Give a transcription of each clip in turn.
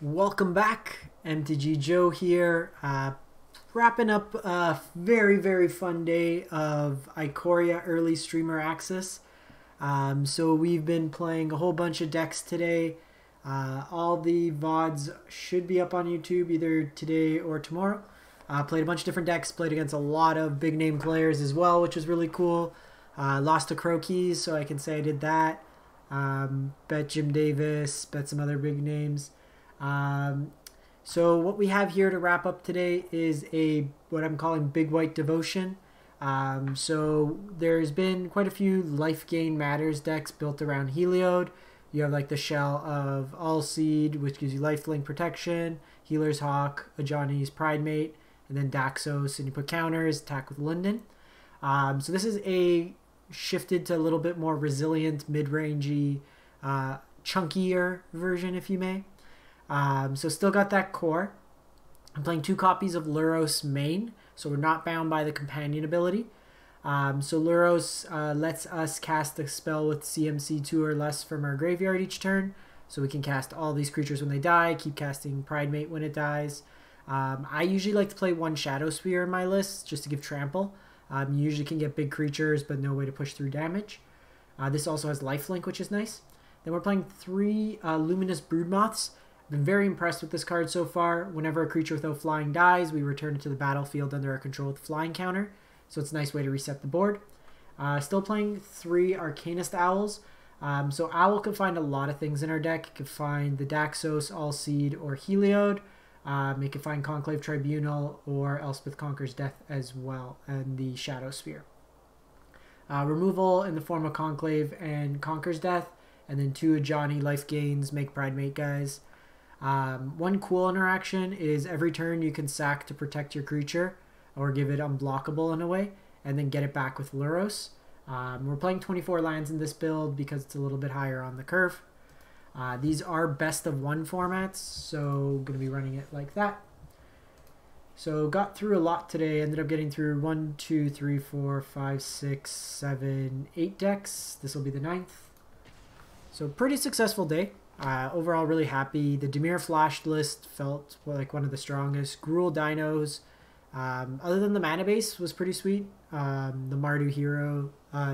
Welcome back, MTG Joe here, wrapping up a very fun day of Ikoria early streamer access. So we've been playing a whole bunch of decks today. All the VODs should be up on YouTube either today or tomorrow. Played a bunch of different decks, played against a lot of big name players as well, which was really cool. Lost to Croquis, so I can say I did that. Bet Jim Davis, bet some other big names. So what we have here to wrap up today is what I'm calling Big White Devotion. So there's been quite a few Life Gain Matters decks built around Heliod. You have like the Shell of All Seed, which gives you lifelink protection, Healer's Hawk, Ajani's Pridemate, and then Daxos, and you put counters, attack with Linden. So this is a shifted to a little bit more resilient, mid-rangey, chunkier version, if you may. So still got that core. I'm playing 2 copies of Luros main, so we're not bound by the companion ability. So Luros lets us cast a spell with CMC 2 or less from our graveyard each turn, so we can cast all these creatures when they die, keep casting Pridemate when it dies. I usually like to play 1 Shadow Spear in my list, just to give trample. You usually can get big creatures, but no way to push through damage. This also has lifelink, which is nice. Then we're playing 3 Luminous Broodmoths. Been very impressed with this card so far. Whenever a creature without flying dies, we return it to the battlefield under our control with flying counter. So it's a nice way to reset the board. Still playing 3 Arcanist Owls. So Owl can find a lot of things in our deck. It can find the Daxos, All Seed, or Heliod. It can find Conclave Tribunal or Elspeth Conquers Death as well, and the Shadow Sphere. Removal in the form of Conclave and Conquers Death, and then 2 Ajani life gains, make Pridemate guys. 1 cool interaction is every turn you can sack to protect your creature or give it unblockable in a way, and then get it back with Luros. We're playing 24 lands in this build because it's a little bit higher on the curve. These are best of 1 formats, so going to be running it like that. So got through a lot today, ended up getting through 1, 2, 3, 4, 5, 6, 7, 8 decks. This will be the 9th. So pretty successful day. Overall, really happy. The Dimir Flash list felt like one of the strongest. Gruul Dinos, other than the mana base, was pretty sweet. The Mardu Hero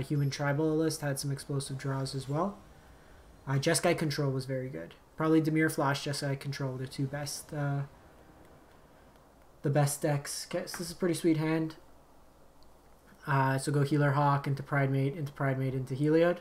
Human Tribal list had some explosive draws as well. Jeskai Control was very good. Probably Dimir Flash, Jeskai Control, the 2 best, the best decks. Okay, so this is a pretty sweet hand. So go Healer Hawk into Pridemate, into Heliod.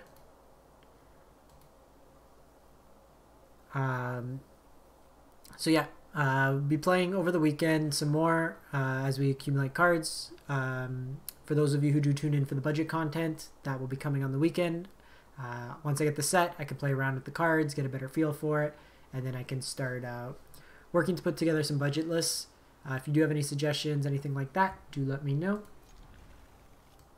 So yeah, we'll be playing over the weekend some more as we accumulate cards. For those of you who do tune in for the budget content, that will be coming on the weekend. Once I get the set, I can play around with the cards, get a better feel for it, and then I can start working to put together some budget lists. If you do have any suggestions, anything like that, do let me know.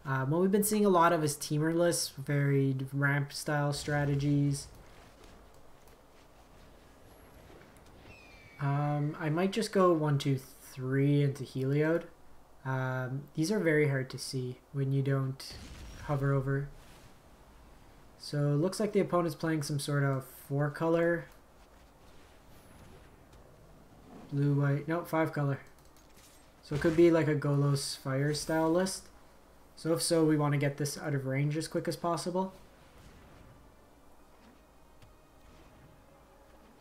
What we've been seeing a lot of is teamer lists, varied ramp style strategies. I might just go 1, 2, 3 into Heliod. These are very hard to see when you don't hover over. So it looks like the opponent's playing some sort of 4-color. Blue, white, no, 5-color. So it could be like a Golos Fire style list. So if so, we want to get this out of range as quick as possible.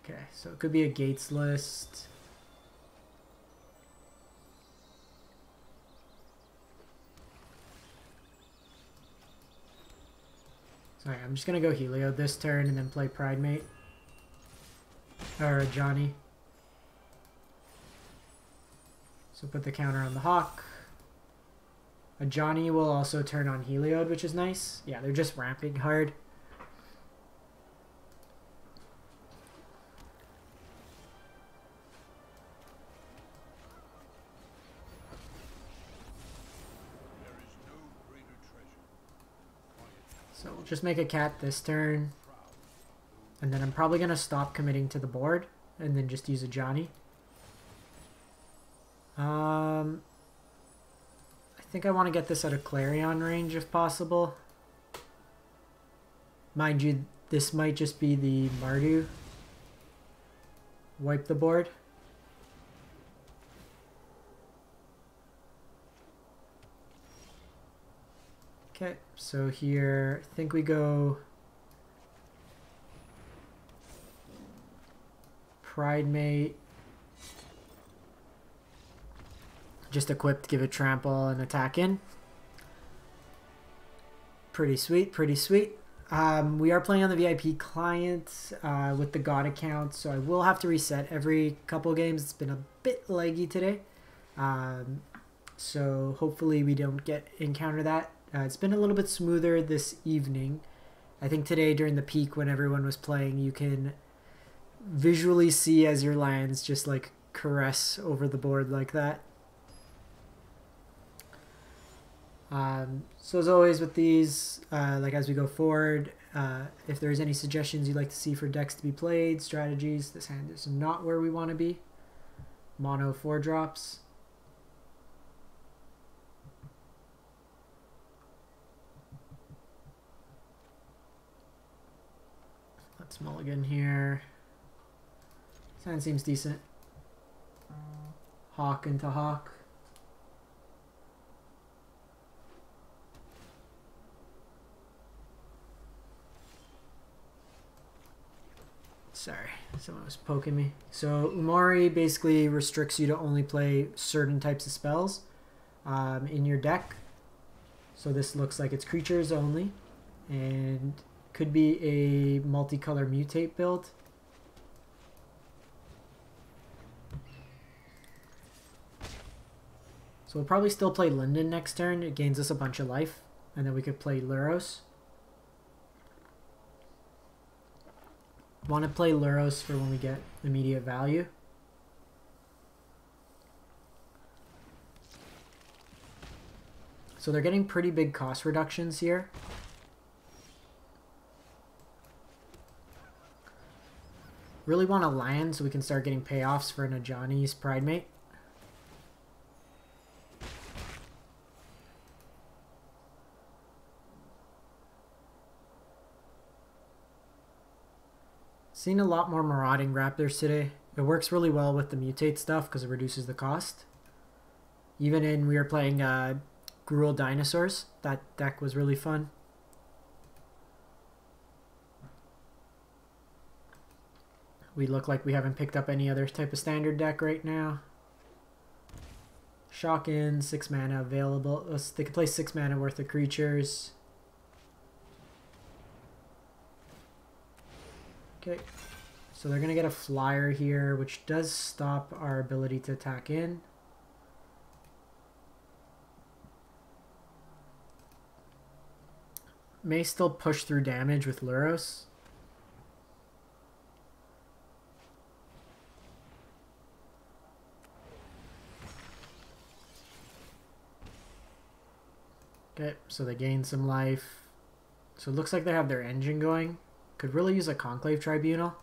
Okay, so it could be a Gates list. Sorry, I'm just going to go Heliod this turn and then play Pridemate. Or Ajani. So put the counter on the Hawk. Ajani will also turn on Heliod, which is nice. Yeah, they're just ramping hard. So we'll just make a cat this turn. And then I'm probably going to stop committing to the board and then just use a Ajani. I think I want to get this out of Clarion range if possible. Mind you, this might just be the Mardu. wipe the board. Okay, so here, I think we go Pridemate. Just equipped, give it trample and attack in. Pretty sweet, pretty sweet. We are playing on the VIP client with the God account, so I will have to reset every couple games. It's been a bit laggy today. So hopefully we don't encounter that. It's been a little bit smoother this evening. I think today during the peak when everyone was playing, you can visually see as your lands just like caress over the board like that. So as always with these, like as we go forward, if there's any suggestions you'd like to see for decks to be played, strategies, this hand is not where we want to be. Mono 4-drops. Let's mulligan here. This hand seems decent. Hawk into Hawk. Sorry, someone was poking me. So Umari basically restricts you to only play certain types of spells in your deck. So this looks like it's creatures only, and could be a multicolor mutate build. So we'll probably still play Linden next turn. It gains us a bunch of life, and then we could play Luros. Want to play Luros for when we get immediate value. So they're getting pretty big cost reductions here. Really want to land so we can start getting payoffs for Najani's Pridemate. Seen a lot more Marauding Raptors today. It works really well with the mutate stuff because it reduces the cost. Even in we were playing Gruul Dinosaurs, that deck was really fun. We look like we haven't picked up any other type of standard deck right now. Shock in, 6 mana available. They can play 6 mana worth of creatures. Okay, so they're going to get a flyer here, which does stop our ability to attack in. May still push through damage with Luros. Okay, so they gain some life. So it looks like they have their engine going. Could really use a Conclave Tribunal.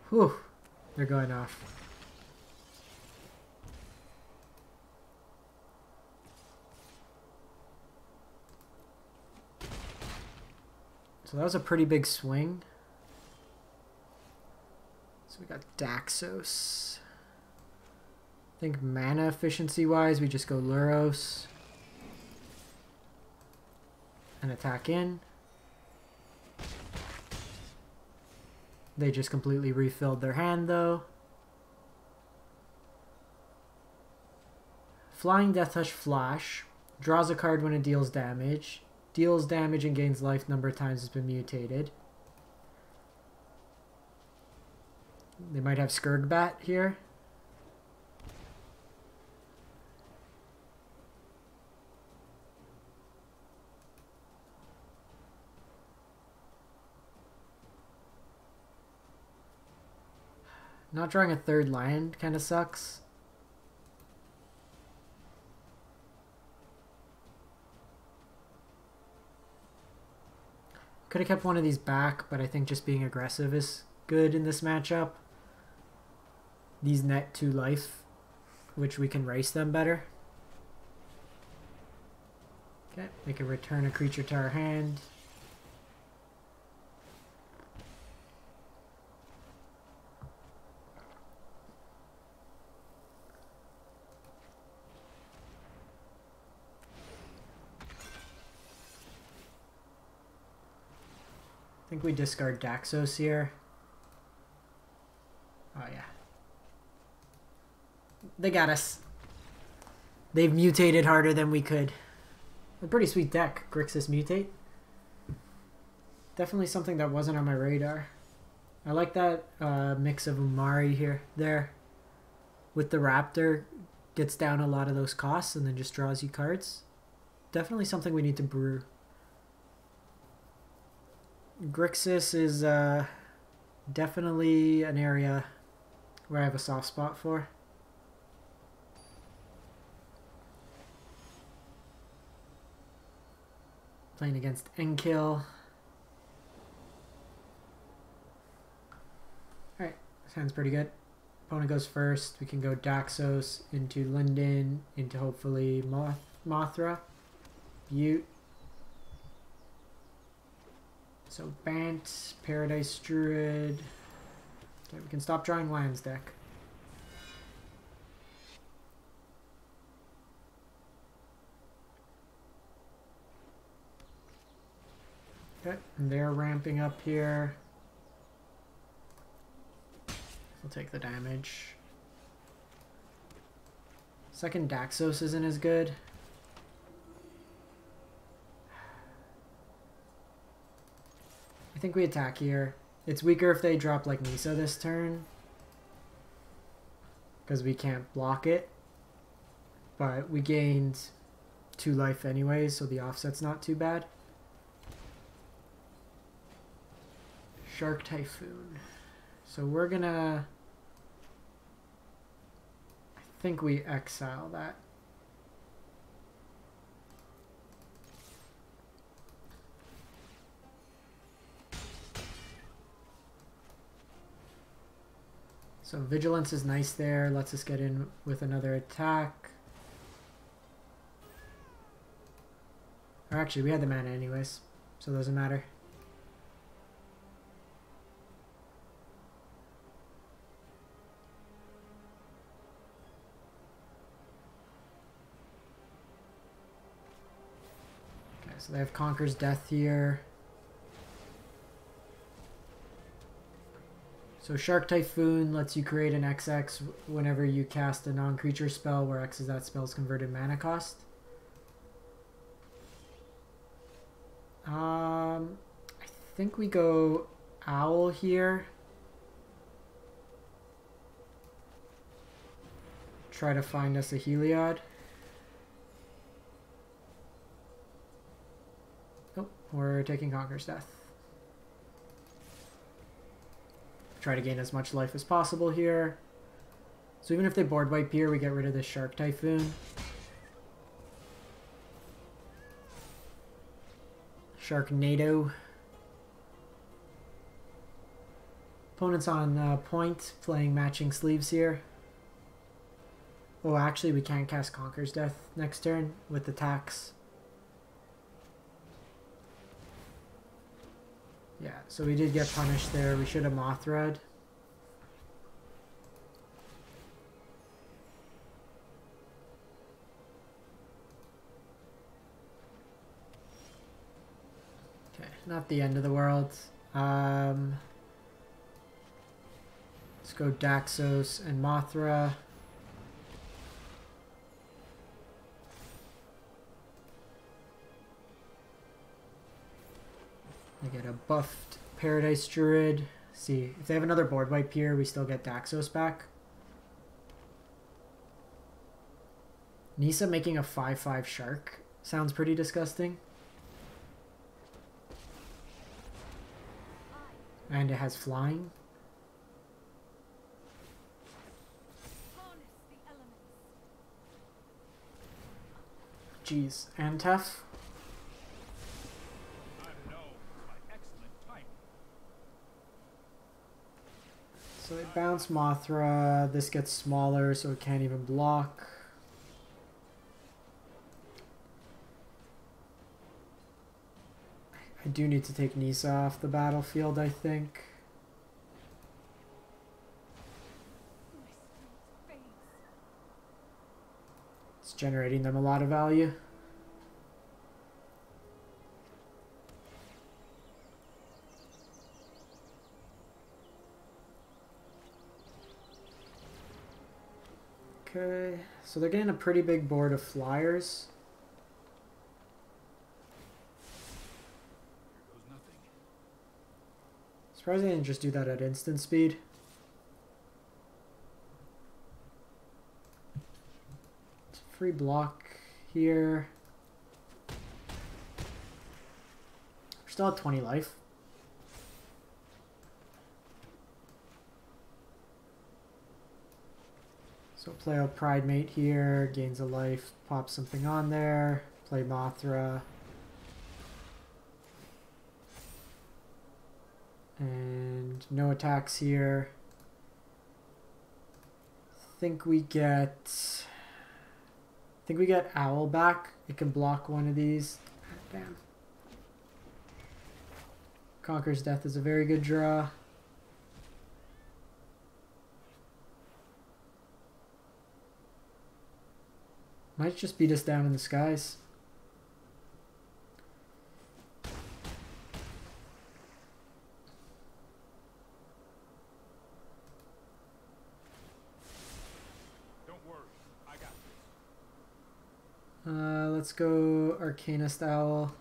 Whew, they're going off. So that was a pretty big swing. So we got Daxos. I think mana efficiency wise, we just go Luros. And attack in. They just completely refilled their hand though. Flying Death Touch Flash. Draws a card when it deals damage. Deals damage and gains life number of times it's been mutated. They might have Skirgbat here. Not drawing a third land kind of sucks. Could have kept one of these back, but I think just being aggressive is good in this matchup. These net 2 life, which we can race them better. Okay, we can return a creature to our hand. think we discard Daxos here. Oh yeah. They got us. They've mutated harder than we could. A pretty sweet deck, Grixis Mutate. Definitely something that wasn't on my radar. I like that mix of Umari there. With the Raptor, gets down a lot of those costs and then just draws you cards. Definitely something we need to brew. Grixis is definitely an area where I have a soft spot for. Playing against Enkill. Alright, this hand's pretty good. Opponent goes first. We can go Daxos into Linden, into hopefully Mothra. Butte. So Bant, Paradise Druid. Okay, we can stop drawing lands deck. Okay, and they're ramping up here. We'll take the damage. Second Daxos isn't as good. I think we attack here. It's weaker if they drop like Nisa this turn, because we can't block it. But we gained 2 life anyway, so the offset's not too bad. Shark Typhoon. So we're gonna... I think we exile that. So Vigilance is nice there, lets us get in with another attack. Or actually, we had the mana anyways, so it doesn't matter. Okay, so they have Conquer's Death here. So Shark Typhoon lets you create an XX whenever you cast a non-creature spell where X is that spell's converted mana cost. I think we go Owl here. Try to find us a Heliod. Nope, we're taking Conquer's Death. Try to gain as much life as possible here. So even if they board wipe here, we get rid of this Shark Typhoon. Sharknado. Opponent's on point, playing matching sleeves here. Oh, actually we can't cast Conquer's Death next turn with the tax. Yeah, so we did get punished there. We should have Mothra. Okay, not the end of the world. Let's go Daxos and Mothra. I get a buffed Paradise Druid. See, if they have another board wipe here, we still get Daxos back. Nisa making a 5/5 shark sounds pretty disgusting. And it has flying. Jeez, Antef. So they bounce Mothra, this gets smaller so it can't even block. I do need to take Nisa off the battlefield, I think. It's generating them a lot of value. Okay, so they're getting a pretty big board of flyers. Surprised they didn't just do that at instant speed. It's a free block here. We're still at 20 life. So play out Pride Mate here, gains a life, pop something on there, play Mothra. And no attacks here. Think we get Owl back. It can block one of these. Damn. Conqueror's Death is a very good draw. Might just beat us down in the skies. Don't worry, I got this. Let's go Arcanist Owl.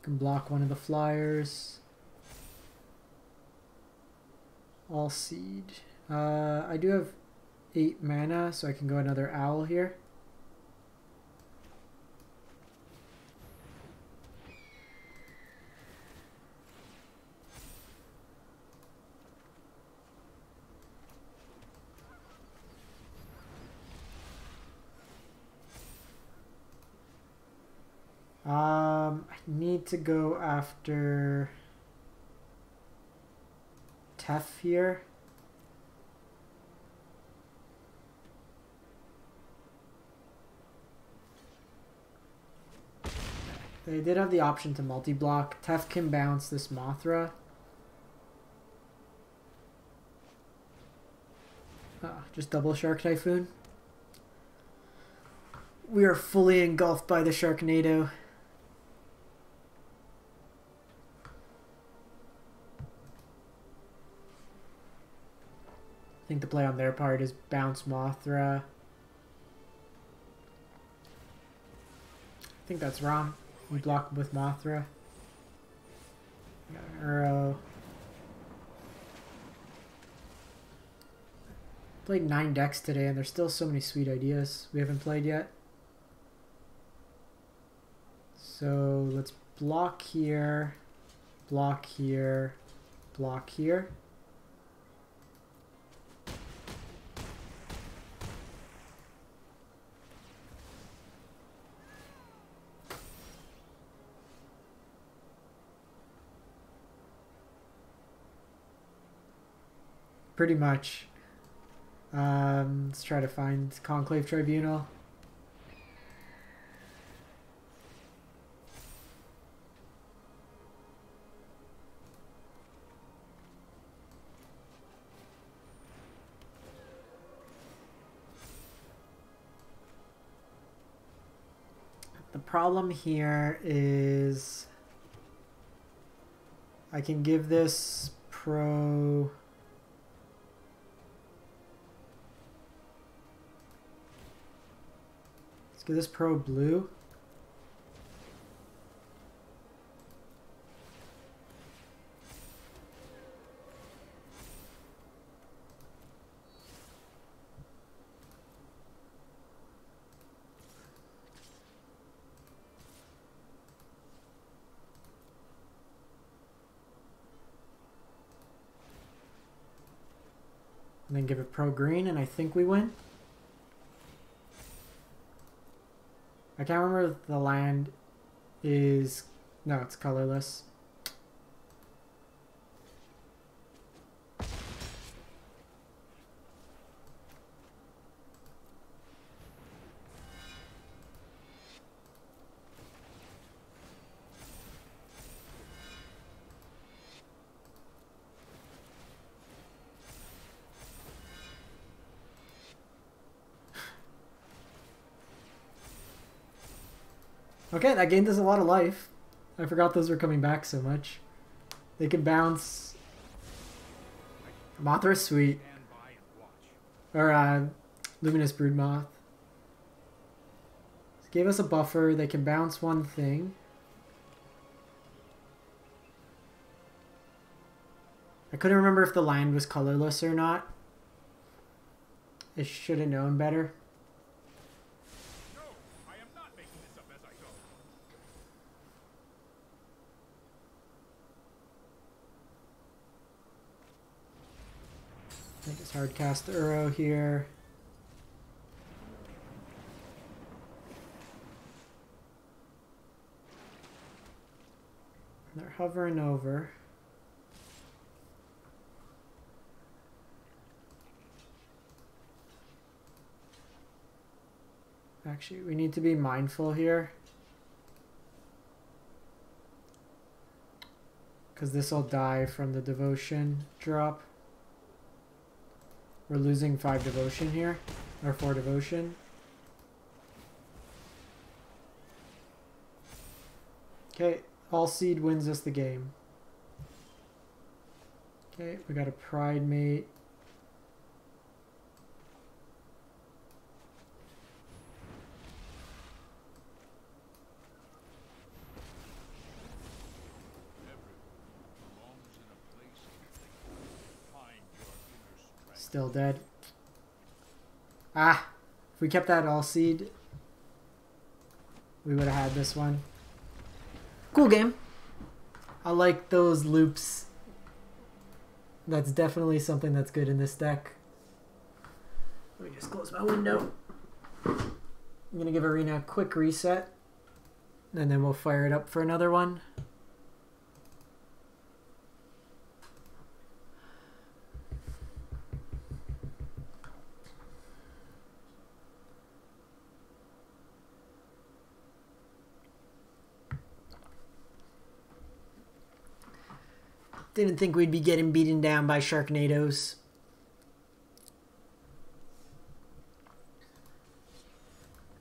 Can block one of the flyers. All seed. I do have 8 mana, so I can go another Owl here. I need to go after Tef here. They did have the option to multi-block. Tef can bounce this Mothra. Just double Shark Typhoon. We are fully engulfed by the Sharknado. I think the play on their part is bounce Mothra. I think that's wrong. We block with Mothra. Got an Uro. Played 9 decks today and there's still so many sweet ideas we haven't played yet. So let's block here, block here, block here. Pretty much. Let's try to find Conclave Tribunal. The problem here is I can give this pro... Let's give this pro blue. And then give it pro green, and I think we win. I can't remember if the land is... No, it's colorless. Okay, that gained us a lot of life. I forgot those were coming back so much. They can bounce. Mothra's sweet. Or Luminous Broodmoth. Gave us a buffer. They can bounce one thing. I couldn't remember if the land was colorless or not. I should have known better. No, I am not making this up as I go. I think it's hard cast the Uro here. They're hovering over. Actually, we need to be mindful here. Because this will die from the devotion drop. We're losing 5 devotion here. Or 4 devotion. Okay, all seed wins us the game. Okay, we got a pride mate. Still dead. Ah! If we kept that all seed, we would have had this one. Cool game. I like those loops. That's definitely something that's good in this deck. Let me just close my window. I'm going to give Arena a quick reset. And then we'll fire it up for another one. Didn't think we'd be getting beaten down by Sharknadoes.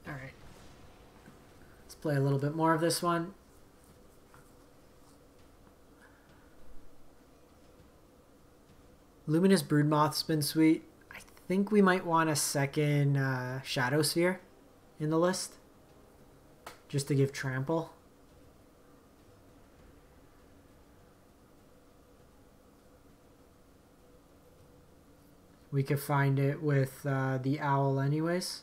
Alright. Let's play a little bit more of this one. Luminous Broodmoth's been sweet. I think we might want a second Shadow Sphere in the list. Just to give trample. We could find it with the owl anyways.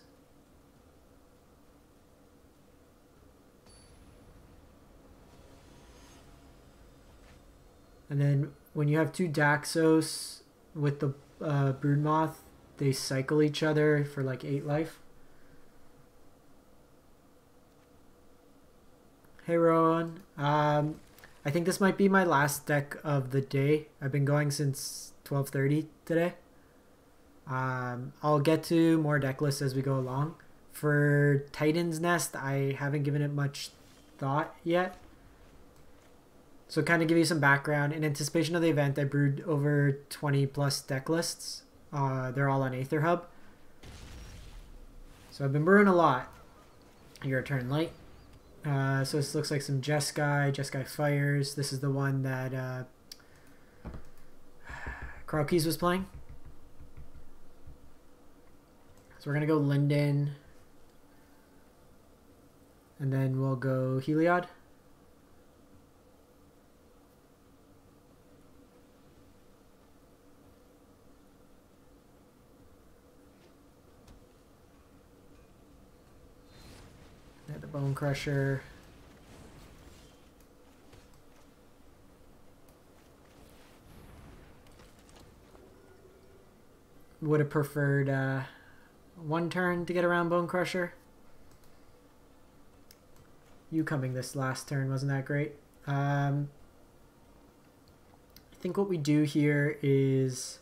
And then when you have 2 Daxos with the Broodmoth, they cycle each other for like 8 life. Hey Rowan. I think this might be my last deck of the day. I've been going since 12:30 today. I'll get to more deck lists as we go along. For Titan's Nest, I haven't given it much thought yet. So kind of give you some background. In anticipation of the event, I brewed over 20 plus deck lists. They're all on Aether Hub. So I've been brewing a lot. Your turn light. So this looks like some Jeskai Fires. This is the one that Krokis was playing. So we're going to go Linden. And then we'll go Heliod. Yeah, the Bone Crusher. Would have preferred 1 turn to get around Bone Crusher. You coming this last turn wasn't that great. I think what we do here is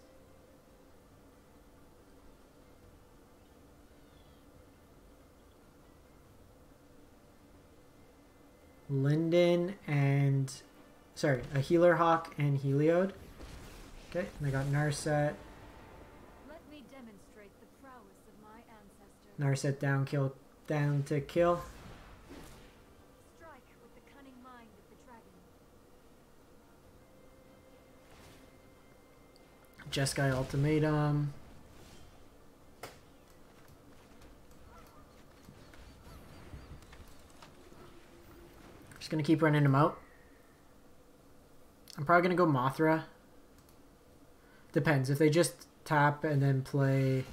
Linden and a Healer Hawk and Heliod. Okay, and I got Narset. Let me demonstrate the prowess of my ancestors. Narset down to kill. Strike with the cunning mind of the dragon. Jeskai Ultimatum. gonna keep running them out. I'm probably gonna go Mothra. Depends. If they just tap and then play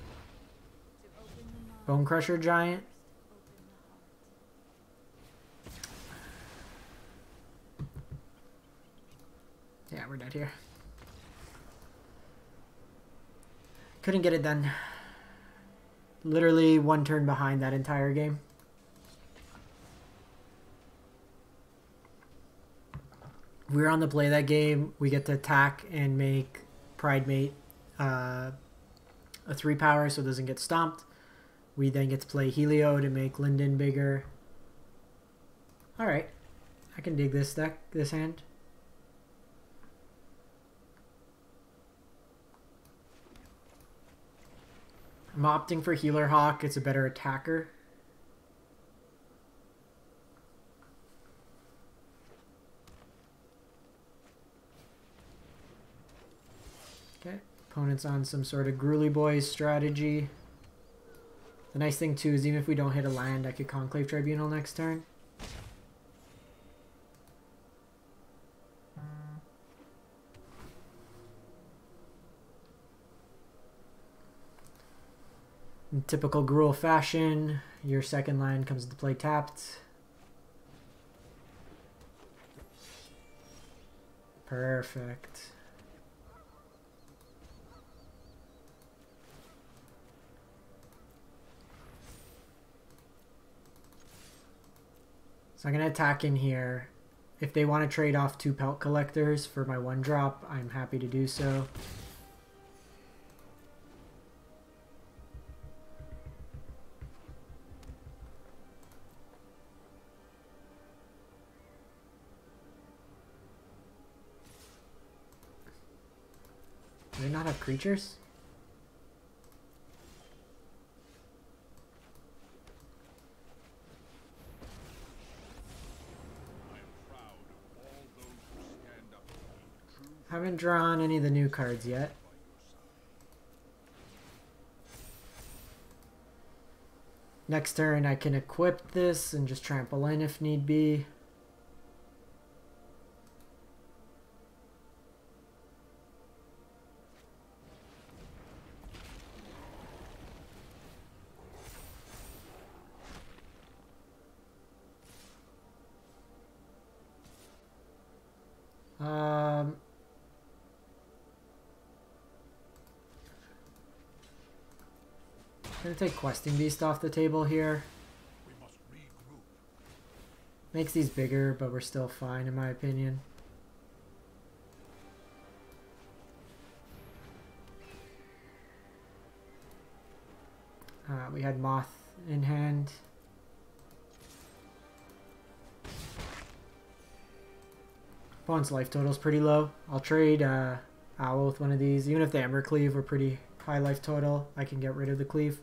Bone Crusher Giant. Yeah, we're dead here. Couldn't get it done. Literally one turn behind that entire game. If we were on the play that game, we get to attack and make Pride Mate a 3-power so it doesn't get stomped. We then get to play Helio to make Linden bigger. Alright. I can dig this deck, this hand. I'm opting for Healer Hawk. It's a better attacker. Okay. Opponent's on some sort of Gruely Boys strategy. The nice thing too is even if we don't hit a land, I could Conclave Tribunal next turn. In typical Gruel fashion, your second land comes into play tapped. Perfect. So I'm going to attack in here. If they want to trade off 2 Pelt Collectors for my 1-drop, I'm happy to do so. Do they not have creatures? Haven't drawn any of the new cards yet. Next turn I can equip this and just trample in if need be. I'm gonna take Questing Beast off the table here. We must regroup. Makes these bigger, but we're still fine in my opinion. We had Moth in hand. Opponent's life total is pretty low. I'll trade Owl with one of these. Even if the Ember Cleave were pretty high life total, I can get rid of the Cleave.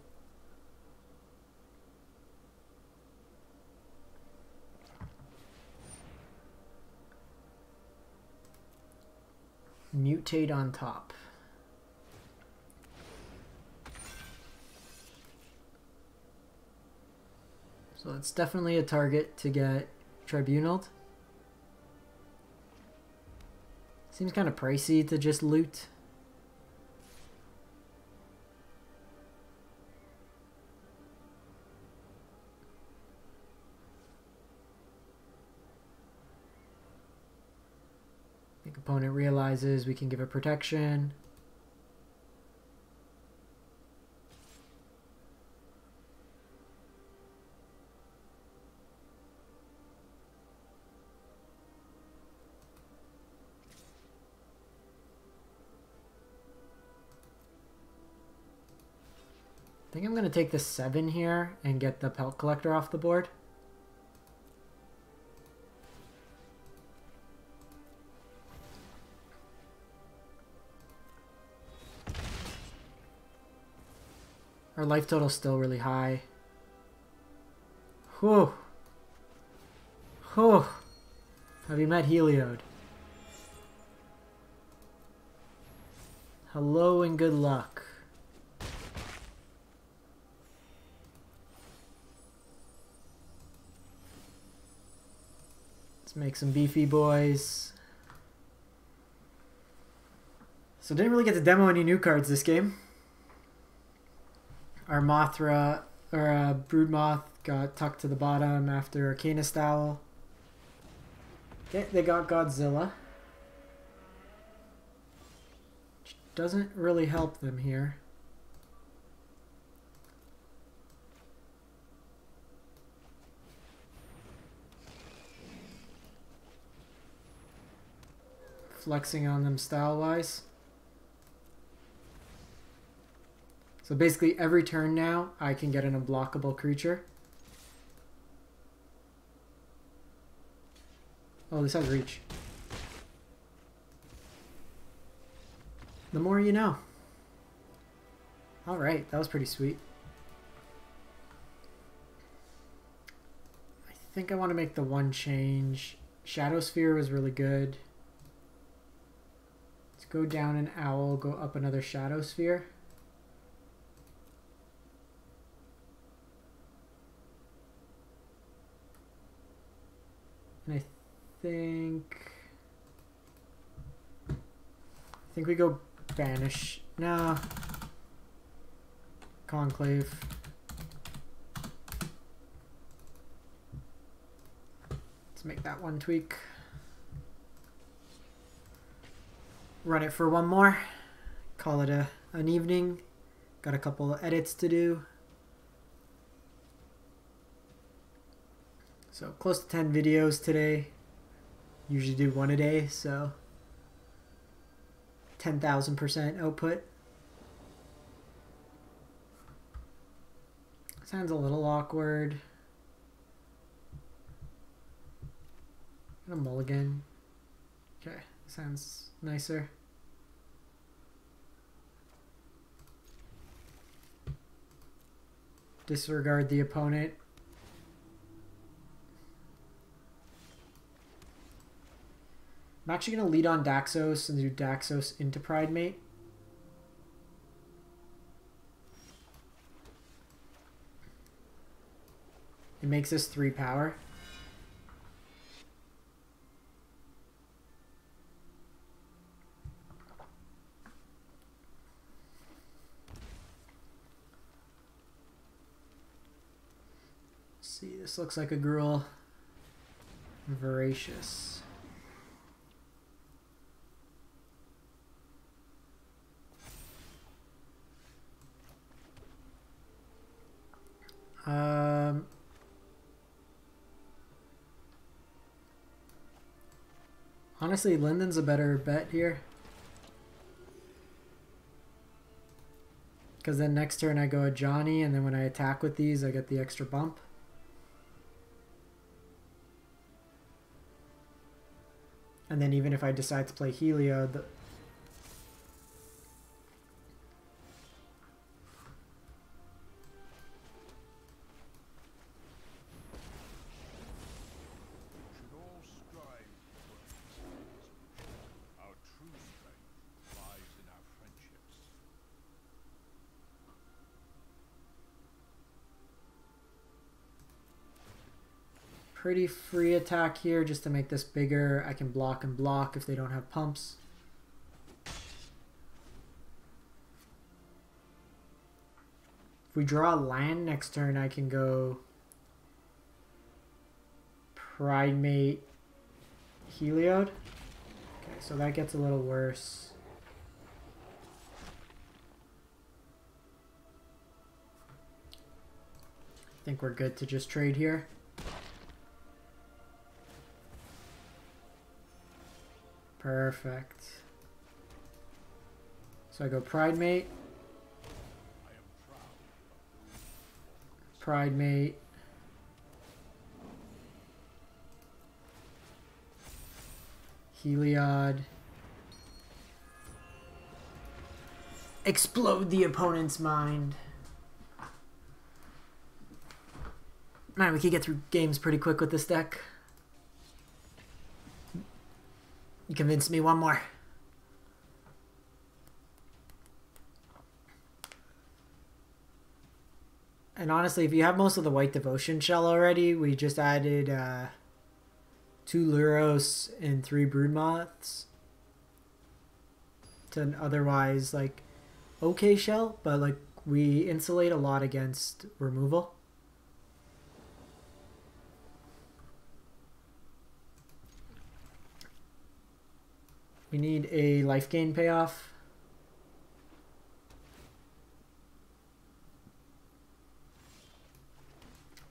Mutate on top. So it's definitely a target to get tribunaled. Seems kind of pricey to just loot. I think opponent realizes we can give it protection. I think I'm going to take the 7 here and get the Pelt Collector off the board. Our life total's still really high. Whew. Whew. Have you met Heliod? Hello and good luck. Let's make some beefy boys. So didn't really get to demo any new cards this game. Our Mothra, or Broodmoth, got tucked to the bottom after Arcanist Owl. Okay, they got Godzilla. Which doesn't really help them here. Flexing on them style-wise. So basically every turn now, I can get an unblockable creature. Oh, this has reach. The more you know. Alright, that was pretty sweet. I think I want to make the one change. Shadow Sphere was really good. Let's go down an owl, go up another Shadow Sphere. And I think we go banish. No. Conclave. Let's make that one tweak. Run it for one more. Call it an evening. Got a couple of edits to do. So close to 10 videos today. Usually do one a day, so 10,000% output. Sounds a little awkward. And a mulligan. Okay, sounds nicer. Disregard the opponent. I'm actually going to lead on Daxos and do Daxos into Pridemate. It makes us 3 power. Let's see, this looks like a Gruul. Voracious. Honestly, Linden's a better bet here. Because then next turn I go a Johnny, and then when I attack with these, I get the extra bump. And then even if I decide to play Heliod, pretty free attack here just to make this bigger. I can block and block if they don't have pumps. If we draw a land next turn, I can go Pridemate Heliod. Okay, so that gets a little worse. I think we're good to just trade here. Perfect. So I go Pridemate. Pridemate. Heliod. Explode the opponent's mind. Man, we could get through games pretty quick with this deck. You convinced me. One more. And honestly, if you have most of the White Devotion shell already, we just added 2 Luros and 3 Broodmoths to an otherwise like okay shell, but like we insulate a lot against removal. We need a life gain payoff.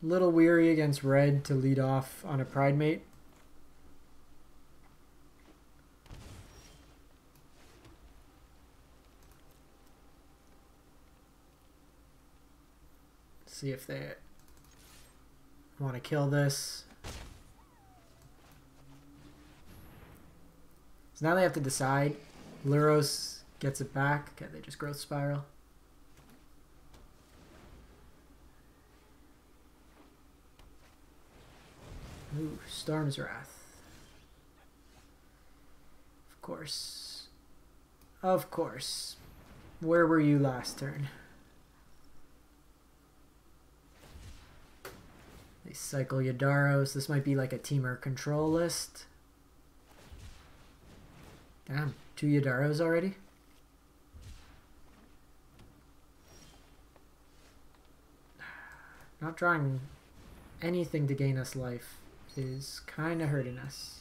Little weary against red to lead off on a Pride Mate. See if they want to kill this. So now they have to decide. Luros gets it back. Okay, they just growth spiral. Ooh, Storm's Wrath. Of course. Of course. Where were you last turn? They cycle Yadaros. This might be like a teamer control list. Damn, 2 Yadaros already? Not drawing anything to gain us life is kind of hurting us.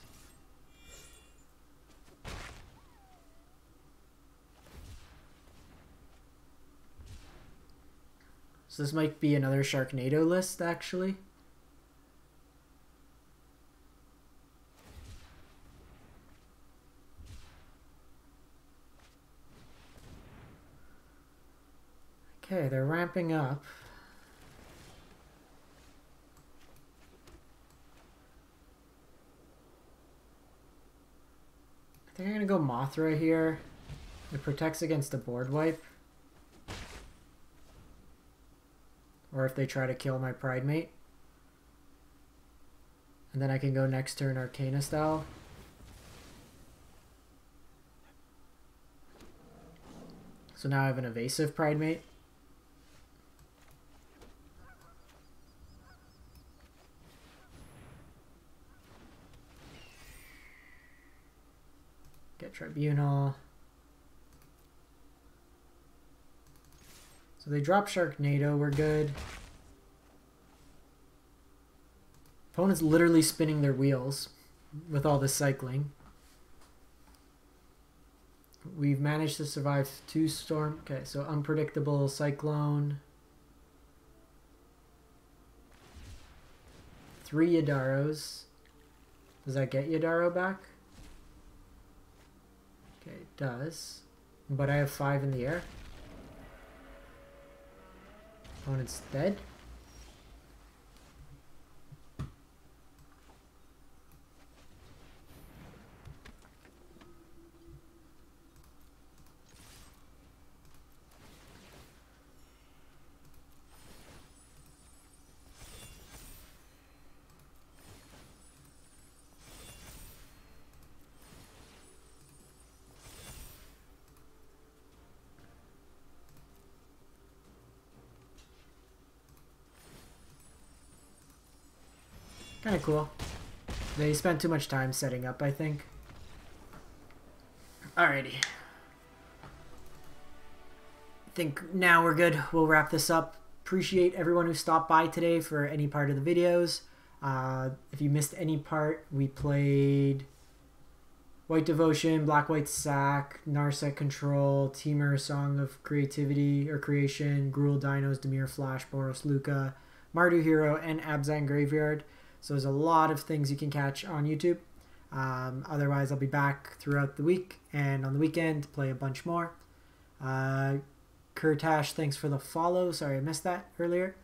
So this might be another Sharknado list, actually. Okay, they're ramping up. I think I'm gonna go Mothra here. It protects against a board wipe. Or if they try to kill my Pride Mate. And then I can go next turn Arcana style. So now I have an evasive Pride Mate. Get Tribunal. So they drop Sharknado, we're good. Opponent's literally spinning their wheels with all this cycling. We've managed to survive 2 storm. Okay, so unpredictable Cyclone. 3 Yadaros. Does that get Yadaro back? Okay, it does. But I have 5 in the air. Opponent's dead. Kind of cool. They spent too much time setting up, I think. Alrighty. I think now we're good. We'll wrap this up. Appreciate everyone who stopped by today for any part of the videos. If you missed any part, we played White Devotion, Black White Sack, Narset Control, Teamer, Song of Creativity or Creation, Gruul Dinos, Dimir Flash, Boros Luca, Mardu Hero, and Abzan Graveyard. So there's a lot of things you can catch on YouTube. Otherwise, I'll be back throughout the week and on the weekend to play a bunch more. Kurtash, thanks for the follow. Sorry I missed that earlier.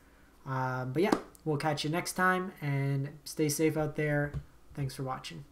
But yeah, we'll catch you next time and stay safe out there. Thanks for watching.